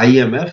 IMF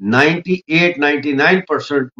98-99%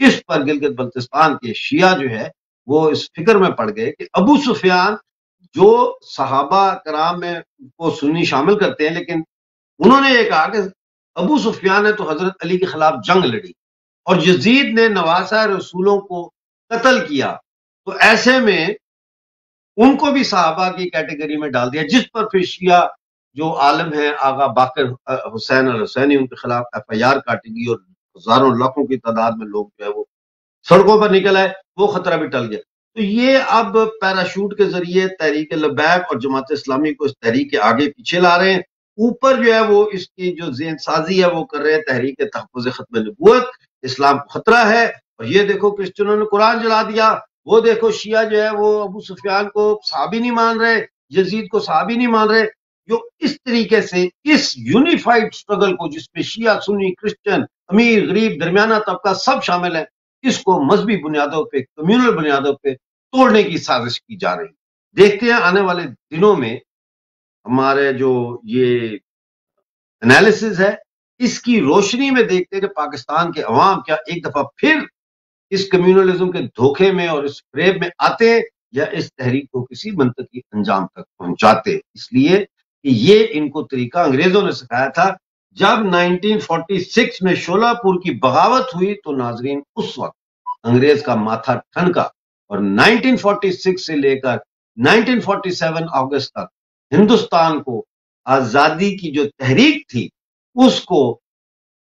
اس پر گلگت بلتستان کے شیعہ جو ہے وہ اس فکر میں پڑ گئے کہ ابو سفیان جو صحابہ کرام میں کو سنی شامل کرتے ہیں، لیکن انہوں نے یہ کہا کہ ابو سفیان نے تو حضرت علی کے خلاف جنگ لڑی اور یزید نے نواسہ رسولوں کو قتل کیا، تو ایسے میں ان کو بھی صحابہ کی کیٹیگری میں ڈال دیا، جس پر پھر شیعہ جو عالم ہیں آغا باقر حسین الحسینی ان کے خلاف ایف آئی آر کاٹے گی اور ہزاروں لاکھوں کی تعداد میں لوگ جو ہے وہ سڑکوں پر نکل آئے، وہ خطرہ بھی ٹل گیا۔ تو یہ اب پیراشوٹ کے ذریعے تحریک لبیک اور جماعت اسلامی کو اس تحریک کے آگے پیچھے لا رہے ہیں، اوپر جو ہے وہ اس کی جو ذہن سازی ہے وہ کر رہے ہیں تحریک تحفظ ختم نبوت، اسلام کو خطرہ ہے، اور یہ دیکھو کرسچنوں نے قرآن جلا دیا، وہ دیکھو شیعہ جو ہے وہ ابو سفیان کو صحابی نہیں مان رہے، یزید کو صحابی نہیں مان رہے۔ جو اس طریقے سے اس یونیفائڈ سٹرگل کو، جس میں شیعہ سنی کرسچن امیر غریب درمیانہ طبقہ سب شامل ہیں، اس کو مذہبی بنیادوں پہ کمیونل بنیادوں پہ توڑنے کی سازش کی جا رہی ہے۔ دیکھتے ہیں آنے والے دنوں میں ہمارے جو یہ انالیسز ہے اس کی روشنی میں دیکھتے ہیں کہ پاکستان کے عوام کیا ایک دفعہ پھر اس کمیونلزم کے دھوکے میں اور اس فریب میں آتے یا اس تحریک کو کسی منطقی انجام تک پہنچاتے، اس لیے کہ یہ ان کو طریقہ انگریزوں نے سکھایا تھا۔ جب 1946 میں شولہ پور کی بغاوت ہوئی تو ناظرین اس وقت انگریز کا ماتھا ٹھنکا، اور 1946 سے لے کر 1947 اگست تک ہندوستان کو آزادی کی جو تحریک تھی اس کو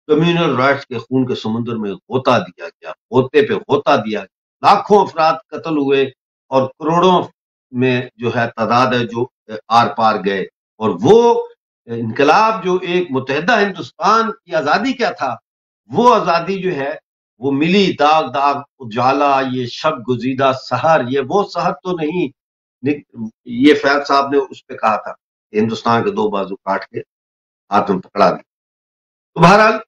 کمیونل رائٹس کے خون کے سمندر میں غوطہ دیا گیا، غوطے پہ غوطہ دیا گیا، لاکھوں افراد قتل ہوئے اور کروڑوں میں جو ہے تعداد ہے جو آر پار گئے، اور وہ انقلاب جو ایک متحدہ ہندوستان کی آزادی کیا تھا، وہ آزادی جو ہے وہ ملی داغ داغ اجالا، یہ شب گزیدہ سحر، یہ وہ سحر تو نہیں، یہ فیض صاحب نے اس پہ کہا تھا کہ ہندوستان کے دو بازو کاٹ کے ہاتھ میں پکڑا دیا۔ تو بہرحال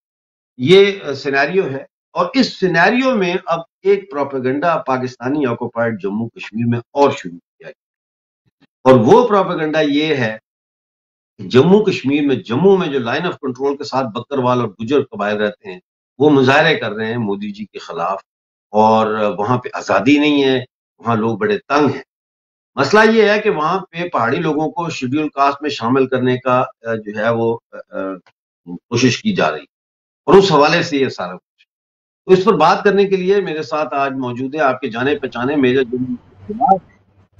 یہ سینیریو ہے، اور اس سینیریو میں اب ایک پروپیگنڈا پاکستانی آکوپائڈ جموں کشمیر میں اور شروع کیا گیا، اور وہ پروپیگنڈا یہ ہے کہ جموں کشمیر میں، جموں میں جو لائن آف کنٹرول کے ساتھ بکروال اور گجر قبائل رہتے ہیں وہ مظاہرے کر رہے ہیں مودی جی کے خلاف، اور وہاں پہ آزادی نہیں ہے، وہاں لوگ بڑے تنگ ہیں۔ مسئلہ یہ ہے کہ وہاں پہ پہاڑی لوگوں کو شیڈول کاسٹ میں شامل کرنے کا جو ہے وہ کوشش کی جا رہی، اور اس حوالے سے یہ سارا کچھ، تو اس پر بات کرنے کے لیے میرے ساتھ آج موجود ہے آپ کے جانے پہچانے میجر جنرل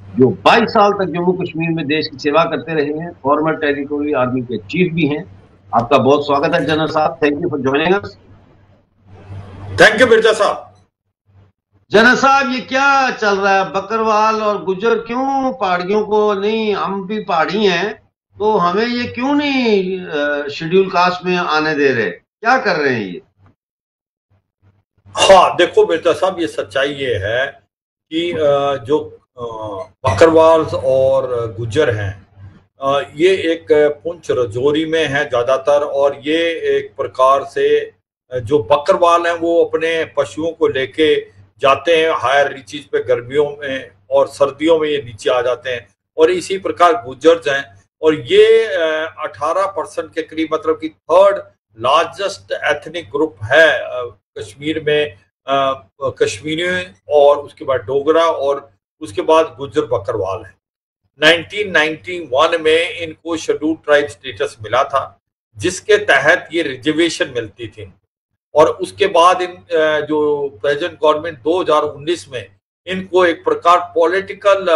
جو 22 سال تک جموں کشمیر میں دیش کی سیوا کرتے رہے ہیں، فارمر ٹیریٹوری آرمی کے چیف بھی ہیں۔ آپ کا بہت سواگت ہے جنرل صاحب، thank you for joining us. Thank you Mirza صاحب۔ جنرل صاحب یہ کیا چل رہا ہے، بکروال اور گجر کیوں پہاڑیوں کو نہیں، ہم بھی پہاڑی ہیں تو ہمیں یہ کیوں نہیں شیڈول کاسٹ میں آنے دے رہے، کیا کر رہے ہیں یہ؟ ہاں دیکھو مرزا صاحب، یہ سچائی یہ ہے کہ جو بکروال اور گجر ہیں یہ ایک پنچ رجوری میں ہیں زیادہ تر، اور یہ ایک پرکار سے جو بکروال ہیں وہ اپنے پشوؤں کو لے کے جاتے ہیں ہائر ریچز پہ گرمیوں میں، اور سردیوں میں یہ نیچے آ جاتے ہیں، اور اسی پرکار گجرز ہیں، اور یہ 18% کے قریب، مطلب کہ تھرڈ لارجسٹ ایتھنک گروپ ہے کشمیر میں، کشمیری اور اس کے بعد ڈوگرا اور اس کے بعد گجر بکروال ہیں۔ 1991 میں ان کو شیڈول ٹرائب سٹیٹس ملا تھا جس کے تحت یہ ریزرویشن ملتی تھی، اور اس کے بعد ان جو پریزنٹ گورنمنٹ 2019 میں ان کو ایک پرکار پولیٹیکل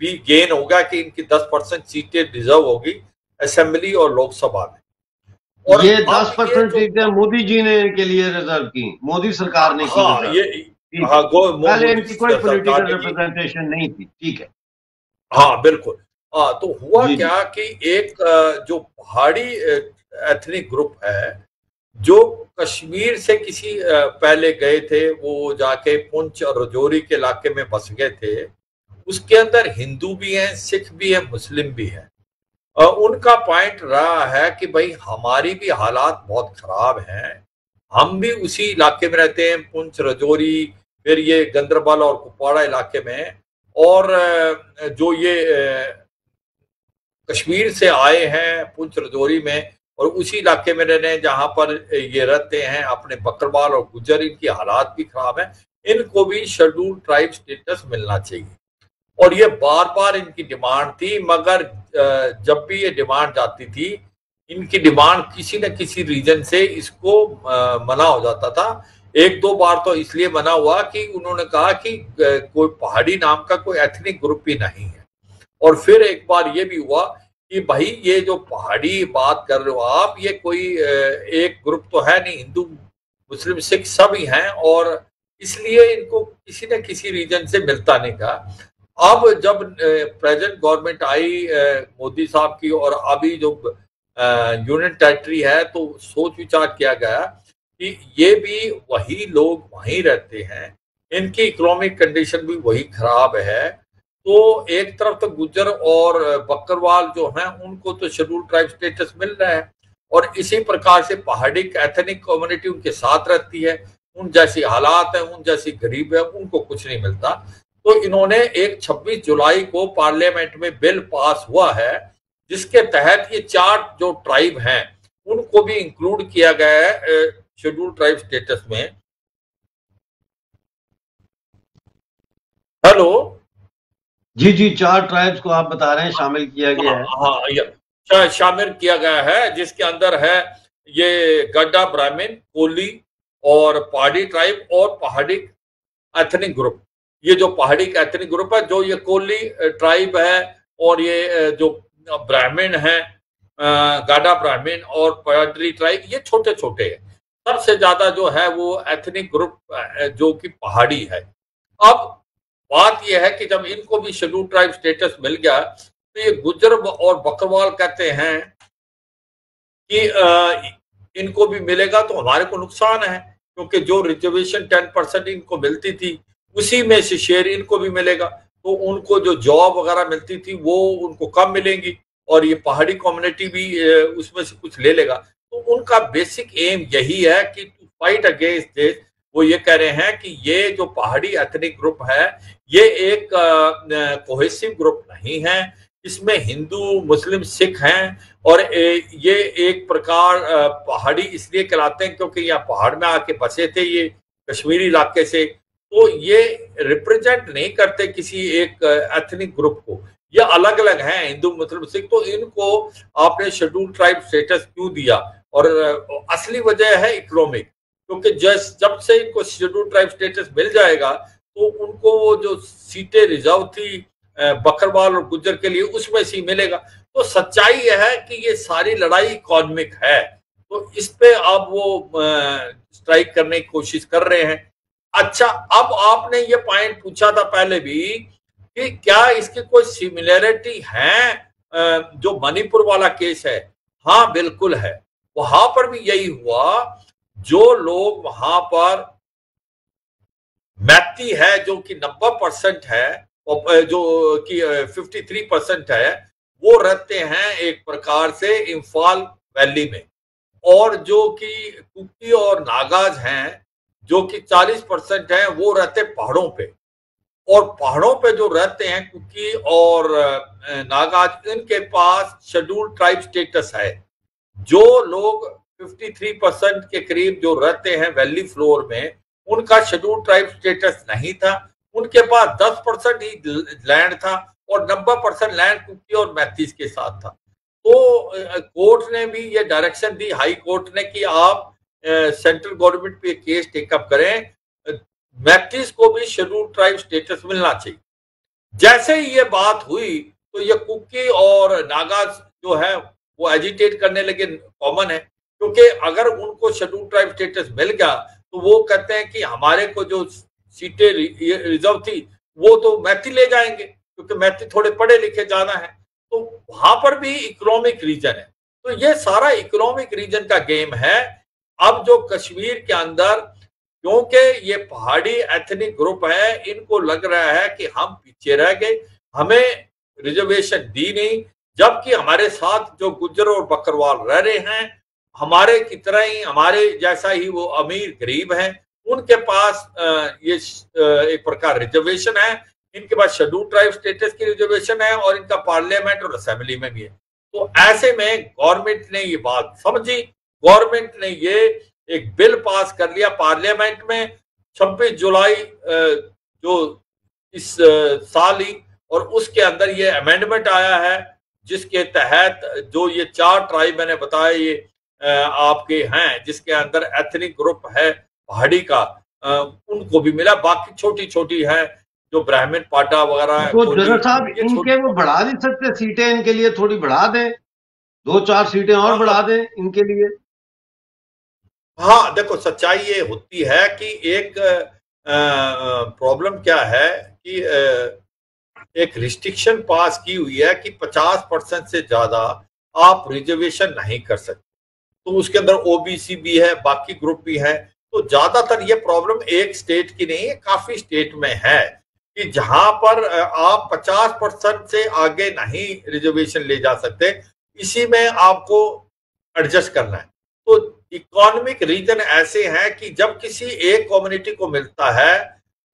بھی گین ہوگا کہ ان کی 10% سیٹیں ڈیزرو ہوگی اسمبلی اور لوک سبھا میں، اور یہ 10% سیٹیں مودی جی نے ان کے لیے ریزرو کی، مودی سرکار نے کی ریزرو، پہلے ان کی کوئی پولیٹیکل ریپرزنٹیشن نہیں تھی، ٹھیک ہے؟ ہاں بالکل۔ تو ہوا کیا کہ ایک جو پہاڑی ایتھنک گروپ ہے جو کشمیر سے کسی پہلے گئے تھے، وہ جا کے پنچ اور رجوری کے علاقے میں بس گئے تھے، اس کے اندر ہندو بھی ہیں، سکھ بھی ہیں، مسلم بھی ہیں، ان کا پوائنٹ رہا ہے کہ بھائی ہماری بھی حالات بہت خراب ہیں، ہم بھی اسی علاقے میں رہتے ہیں، پنچ رجوری، پھر یہ گندربل اور کپواڑہ علاقے میں، اور جو یہ کشمیر سے آئے ہیں پنچ رجوری میں اور اسی علاقے میں رہنے جہاں پر یہ رہتے ہیں اپنے بکروال اور گجر، ان کی حالات بھی خراب ہیں، ان کو بھی شیڈول ٹرائب سٹیٹس ملنا چاہیے۔ اور یہ بار بار ان کی ڈیمانڈ تھی، مگر جب بھی یہ ڈیمانڈ جاتی تھی، ان کی ڈیمانڈ کسی نہ کسی ریجن سے اس کو منع ہو جاتا تھا۔ ایک دو بار تو اس لیے منع ہوا کہ انہوں نے کہا کہ کوئی پہاڑی نام کا کوئی ایتھنک گروپ بھی نہیں ہے، اور پھر ایک بار یہ بھی ہوا کہ بھائی یہ جو پہاڑی بات کر رہے ہو آپ، یہ کوئی ایک گروپ تو ہے نہیں، ہندو مسلم سکھ سب ہی ہیں، اور اس لیے ان کو کسی نہ کسی ریجن سے ملتا نہیں تھا۔ اب جب پریزنٹ گورنمنٹ آئی مودی صاحب کی، اور ابھی جو یونین ٹیریٹری ہے، تو سوچ وچار کیا گیا کہ یہ بھی وہی لوگ وہیں رہتے ہیں، ان کی اکنامک کنڈیشن بھی وہی خراب ہے، تو ایک طرف تو گجر اور بکروال جو ہیں ان کو تو شیڈول ٹرائب سٹیٹس مل رہا ہے، اور اسی پرکار سے پہاڑی ایتھنک کمیونٹی ان کے ساتھ رہتی ہے، ان جیسی حالات ہیں، ان جیسی غریب ہے، ان کو کچھ نہیں ملتا۔ تو انہوں نے ایک 26 جولائی کو پارلیمنٹ میں بل پاس ہوا ہے، جس کے تحت یہ 4 جو ٹرائب ہیں ان کو بھی انکلوڈ کیا گیا ہے شیڈول ٹرائب سٹیٹس میں۔ ہیلو جی جی، 4 ٹرائبس کو آپ بتا رہے ہیں شامل کیا گیا ہے؟ ہاں، شامل کیا گیا ہے، جس کے اندر ہے یہ گڈا برہمن، کولی اور پہاڑی ٹرائب اور پہاڑی ایتھنک گروپ۔ یہ جو پہاڑی کا ایتھنک گروپ ہے، جو یہ کولی ٹرائب ہے اور یہ جو برہمن ہے، گاڈا برہمن اور پہاڑی ٹرائب، یہ چھوٹے چھوٹے ہیں۔ سب سے زیادہ جو ہے وہ ایتھنک گروپ جو کہ پہاڑی ہے۔ اب بات یہ ہے کہ جب ان کو بھی شیڈول ٹرائب سٹیٹس مل گیا، تو یہ گجر اور بکروال کہتے ہیں کہ ان کو بھی ملے گا تو ہمارے کو نقصان ہے، کیونکہ جو ریزرویشن 10% ان کو ملتی تھی اسی میں سے شیئر ان کو بھی ملے گا، تو ان کو جو جاب وغیرہ ملتی تھی وہ ان کو کم ملیں گی، اور یہ پہاڑی کمیونٹی بھی اس میں سے کچھ لے لے گا۔ تو ان کا بیسک ایم یہی ہے کہ ٹو فائٹ اگینسٹ دس، وہ یہ کہہ رہے ہیں کہ یہ جو پہاڑی ایتھنک گروپ ہے یہ ایک کوہیسو گروپ نہیں ہے، اس میں ہندو مسلم سکھ ہیں، اور یہ ایک پرکار پہاڑی اس لیے کہلاتے ہیں کیونکہ یہاں پہاڑ میں آ کے بسے تھے یہ کشمیری علاقے سے، تو یہ ریپرزینٹ نہیں کرتے کسی ایک ایتھنک گروپ کو، یہ الگ الگ ہیں ہندو مسلم سکھ۔ تو ان کو آپ نے شیڈول ٹرائب سٹیٹس کیوں دیا؟ اور اصلی وجہ ہے اکنامک، کیونکہ جب سے ان کو شیڈول ٹرائب سٹیٹس مل جائے گا تو ان کو وہ جو سیٹیں ریزرو تھی بکروال اور گجر کے لیے اس میں سے ملے گا۔ تو سچائی یہ ہے کہ یہ ساری لڑائی اکانومک ہے، تو اس پہ اب وہ سٹرائک کرنے کی کوشش کر رہے ہیں۔ اچھا، اب آپ نے یہ پوائنٹ پوچھا تھا پہلے بھی کہ کیا اس کی کوئی سملیرٹی ہے جو منی پور والا کیس ہے؟ ہاں بالکل ہے، وہاں پر بھی یہی ہوا، جو لوگ وہاں پر میتی ہے جو کہ 90% ہے، جو کہ 53% ہے، وہ رہتے ہیں ایک پرکار سے امفال ویلی میں، اور جو کہ کوکی اور ناگاز ہیں جو کہ 40% ہیں، وہ رہتے پہاڑوں پہ، اور پہاڑوں پہ جو رہتے ہیں کوکی اور ناگاز، ان کے پاس شیڈول ٹرائب سٹیٹس ہے۔ جو لوگ 53% کے قریب جو رہتے ہیں ویلی فلور میں، ان کا شیڈول ٹرائب سٹیٹس نہیں تھا، ان کے پاس 10% ہی لینڈ تھا، اور 90% لینڈ کوکی اور میتیس کے ساتھ تھا۔ تو کورٹ نے بھی یہ ڈائریکشن دی، ہائی کورٹ نے، کہ آپ سینٹرل گورنمنٹ پہ کیس ٹیک اپ کریں، میتیس کو بھی شیڈول ٹرائب سٹیٹس ملنا چاہیے۔ جیسے ہی یہ بات ہوئی تو یہ کوکی اور ناگاز جو ہے وہ ایجیٹیٹ کرنے لگے، کامن ہے، کیونکہ اگر ان کو شیڈول ٹرائب سٹیٹس مل گیا تو وہ کہتے ہیں کہ ہمارے کو جو سیٹیں ریزرو تھی وہ تو میتی لے جائیں گے، کیونکہ میتی تھوڑے پڑھے لکھے جانا ہے، تو وہاں پر بھی اکنامک ریجن ہے۔ تو یہ سارا اکنامک ریجن کا گیم ہے۔ اب جو کشمیر کے اندر، کیونکہ یہ پہاڑی ایتھنک گروپ ہے، ان کو لگ رہا ہے کہ ہم پیچھے رہ گئے، ہمیں ریزرویشن دی نہیں، جبکہ ہمارے ساتھ جو گجر اور بکروال رہ رہے ہیں، ہمارے کی طرح ہی، ہمارے جیسا ہی وہ امیر غریب ہیں، ان کے پاس یہ ایک پرکار ریزرویشن ہے، ان کے پاس شیڈول ٹرائب سٹیٹس کی ریزرویشن ہے، اور ان کا پارلیمنٹ اور اسمبلی میں بھی ہے۔ تو ایسے میں گورنمنٹ نے یہ بات سمجھی، گورنمنٹ نے یہ ایک بل پاس کر لیا پارلیمنٹ میں 26 جولائی جو اس سال ہی، اور اس کے اندر یہ امینڈمنٹ آیا ہے جس کے تحت جو یہ 4 ٹرائب میں نے بتایا یہ آپ کے ہیں جس کے اندر ایتھنک گروپ ہے پہاڑی کا، ان کو بھی ملا، باقی چھوٹی چھوٹی ہے جو برہمن پاٹا وغیرہ تو جنرل صاحب ان کے وہ بڑھا نہیں سکتے سیٹیں؟ ان کے لیے تھوڑی بڑھا دیں، 2-4 سیٹیں اور بڑھا دیں ان کے لیے۔ ہاں دیکھو سچائی یہ ہوتی ہے کہ ایک پرابلم کیا ہے کہ ایک ریسٹرکشن پاس کی ہوئی ہے کہ 50% سے زیادہ آپ ریزرویشن نہیں کر سکتے، تو اس کے اندر او بی سی بھی ہے، باقی گروپ بھی ہے، تو زیادہ تر یہ پرابلم ایک سٹیٹ کی نہیں ہے، کافی سٹیٹ میں ہے کہ جہاں پر آپ 50% سے آگے نہیں ریزرویشن لے جا سکتے، اسی میں آپ کو ایڈجسٹ کرنا ہے۔ تو اکانومک ریجن ایسے ہیں کہ جب کسی ایک کمیونٹی کو ملتا ہے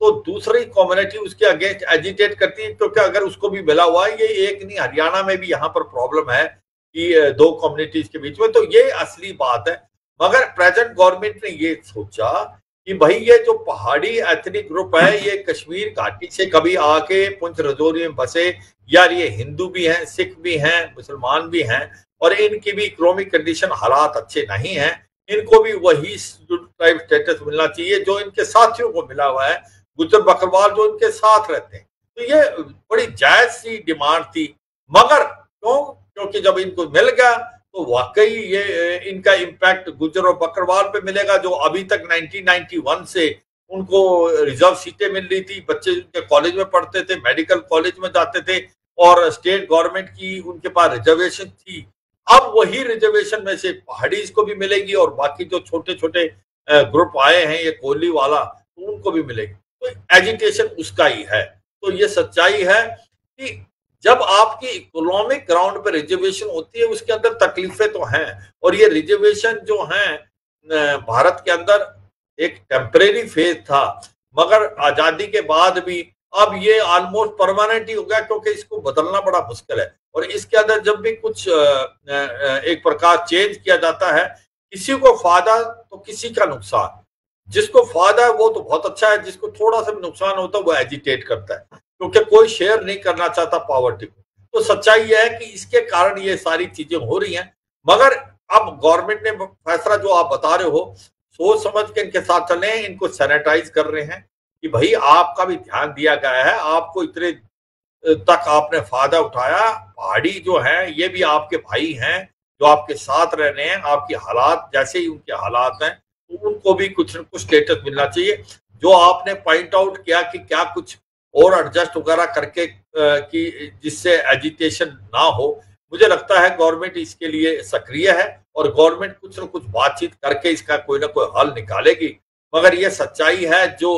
تو دوسری کمیونٹی اس کے اگینسٹ ایجیٹیٹ کرتی ہے، کیونکہ اگر اس کو بھی ملا ہوا ہے، یہ ایک نہیں، ہریانہ میں بھی یہاں پر پرابلم ہے کہ 2 کمیونٹیز کے بیچ میں، تو یہ اصلی بات ہے۔ مگر پریزنٹ گورنمنٹ نے یہ سوچا کہ بھائی یہ جو پہاڑی ایتھنک گروپ ہے یہ کشمیر گھاٹی سے کبھی آ کے پنچ رجوری میں بسے، یار یہ ہندو بھی ہیں، سکھ بھی ہیں، مسلمان بھی ہیں، اور ان کی بھی اکنامک کنڈیشن حالات اچھے نہیں ہیں، ان کو بھی وہی ٹائپ سٹیٹس ملنا چاہیے جو ان کے ساتھیوں کو ملا ہوا ہے، گجر بکروال جو ان کے ساتھ رہتے ہیں۔ تو یہ بڑی جائز سی ڈیمانڈ تھی، مگر کیونکہ جب ان کو مل گیا تو واقعی یہ ان کا امپیکٹ گجر اور بکروال پہ ملے گا، جو ابھی تک 1991 سے ان کو ریزرو سیٹیں مل رہی تھی، بچے ان کے کالج میں پڑھتے تھے، میڈیکل کالج میں جاتے تھے، اور اسٹیٹ گورنمنٹ کی ان کے پاس ریزرویشن تھی۔ اب وہی ریزرویشن میں سے پہاڑیز کو بھی ملے گی، اور باقی جو چھوٹے چھوٹے گروپ آئے ہیں یہ کولی والا، ان کو بھی ملے گی، تو ایجیٹیشن اس کا ہی ہے۔ تو یہ سچائی ہے کہ جب آپ کی اکنامک گراؤنڈ پہ ریزرویشن ہوتی ہے اس کے اندر تکلیفیں تو ہیں، اور یہ ریزرویشن جو ہیں بھارت کے اندر ایک ٹیمپریری فیز تھا، مگر آزادی کے بعد بھی اب یہ آلموسٹ پرماننٹ ہی ہو گیا، کیونکہ اس کو بدلنا بڑا مشکل ہے، اور اس کے اندر جب بھی کچھ ایک پرکار چینج کیا جاتا ہے، کسی کو فائدہ تو کسی کا نقصان، جس کو فائدہ ہے وہ تو بہت اچھا ہے، جس کو تھوڑا سا بھی نقصان ہوتا ہے وہ ایجیٹیٹ کرتا ہے، کیونکہ کوئی شیئر نہیں کرنا چاہتا پاورٹی کو۔ تو سچائی یہ ہے کہ اس کے کارن یہ ساری چیزیں ہو رہی ہیں، مگر اب گورنمنٹ نے فیصلہ جو آپ بتا رہے ہو سوچ سمجھ کے ان کے ساتھ چلے ہیں، ان کو سینیٹائز کر رہے ہیں کہ بھائی آپ کا بھی دھیان دیا گیا ہے، آپ کو اتنے تک آپ نے فائدہ اٹھایا، پہاڑی جو ہیں یہ بھی آپ کے بھائی ہیں جو آپ کے ساتھ رہنے ہیں، آپ کی حالات جیسے ہی ان کے حالات ہیں، ان کو بھی کچھ نہ کچھ سٹیٹس ملنا چاہیے۔ جو آپ نے پوائنٹ آؤٹ کیا کہ کیا کچھ اور ایڈجسٹ وغیرہ کر کے جس سے ایجیٹیشن نہ ہو، مجھے لگتا ہے گورنمنٹ اس کے لیے سکریہ ہے، اور گورنمنٹ کچھ نہ کچھ بات چیت کر کے اس کا کوئی نہ کوئی حل نکالے گی۔ مگر یہ سچائی ہے جو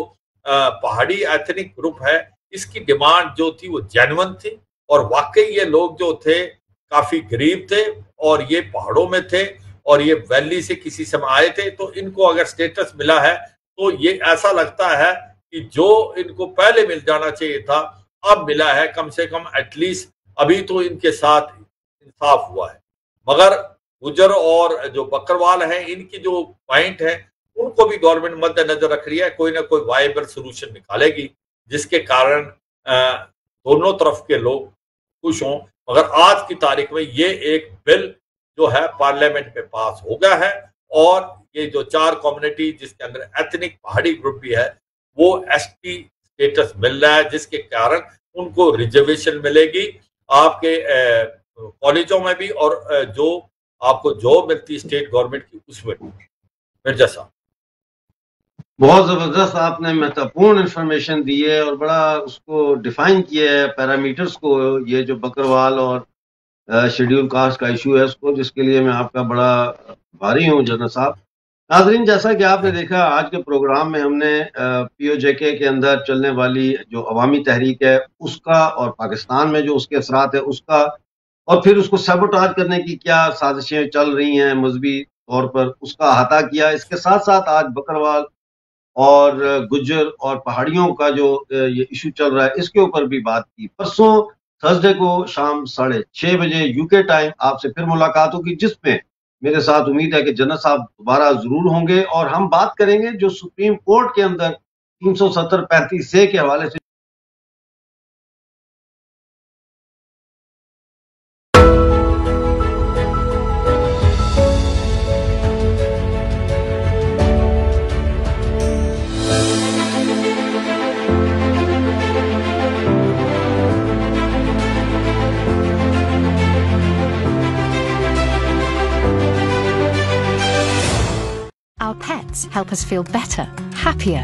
پہاڑی ایتھنک گروپ ہے اس کی ڈیمانڈ جو تھی وہ جینون تھی، اور واقعی یہ لوگ جو تھے کافی غریب تھے، اور یہ پہاڑوں میں تھے، اور یہ ویلی سے کسی سے آئے تھے، تو ان کو اگر سٹیٹس ملا ہے تو یہ ایسا لگتا ہے کہ جو ان کو پہلے مل جانا چاہیے تھا اب ملا ہے، کم سے کم ایٹ لیسٹ ابھی تو ان کے ساتھ انصاف ہوا ہے۔ مگر گجر اور جو بکروال ہیں ان کی جو پوائنٹ ہے ان کو بھی گورنمنٹ مد نظر رکھ رہی ہے، کوئی نہ کوئی وائبل سولوشن نکالے گی جس کے کارن دونوں طرف کے لوگ خوش ہوں۔ مگر آج کی تاریخ میں یہ ایک بل جو ہے پارلیمنٹ میں پاس ہو گیا ہے، اور یہ جو 4 کمیونٹی جس کے اندر ایتھنک پہاڑی گروپ بھی ہے وہ ایس ٹی سٹیٹس مل رہا ہے، جس کے کارن ان کو ریزرویشن ملے گی آپ کے کالجوں میں بھی، اور جو آپ کو جاب ملتی ہے اسٹیٹ گورنمنٹ کی اس میں بھی۔ مرزا صاحب بہت زبردست آپ نے مہتوپورن انفارمیشن دی ہے، اور بڑا اس کو ڈیفائن کیا ہے پیرامیٹرز کو، یہ جو بکروال اور شیڈیول کاسٹ کا ایشو ہے اس کو، جس کے لیے میں آپ کا بڑا بھاری ہوں جنرل صاحب۔ ناظرین، جیسا کہ آپ نے دیکھا آج کے پروگرام میں ہم نے پی او جے کے اندر چلنے والی جو عوامی تحریک ہے اس کا، اور پاکستان میں جو اس کے اثرات ہے اس کا، اور پھر اس کو سیبوٹاج کرنے کی کیا سازشیں چل رہی ہیں مذہبی طور پر، اس کا احاطہ کیا۔ اس کے ساتھ ساتھ آج بکروال اور گجر اور پہاڑیوں کا جو یہ ایشو چل رہا ہے اس کے اوپر بھی بات کی۔ پرسوں تھرسڈے کو شام 6:30 بجے UK ٹائم آپ سے پھر ملاقات ہوگی، جس میں میرے ساتھ امید ہے کہ جنت صاحب دوبارہ ضرور ہوں گے، اور ہم بات کریں گے جو سپریم کورٹ کے اندر 370-35 کے حوالے سے Our pets help us feel better, happier.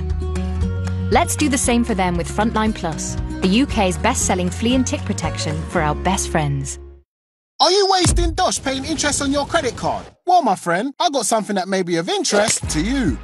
Let's do the same for them with Frontline Plus, the UK's best-selling flea and tick protection for our best friends. Are you wasting dosh paying interest on your credit card? Well, my friend, I got something that may be of interest to you.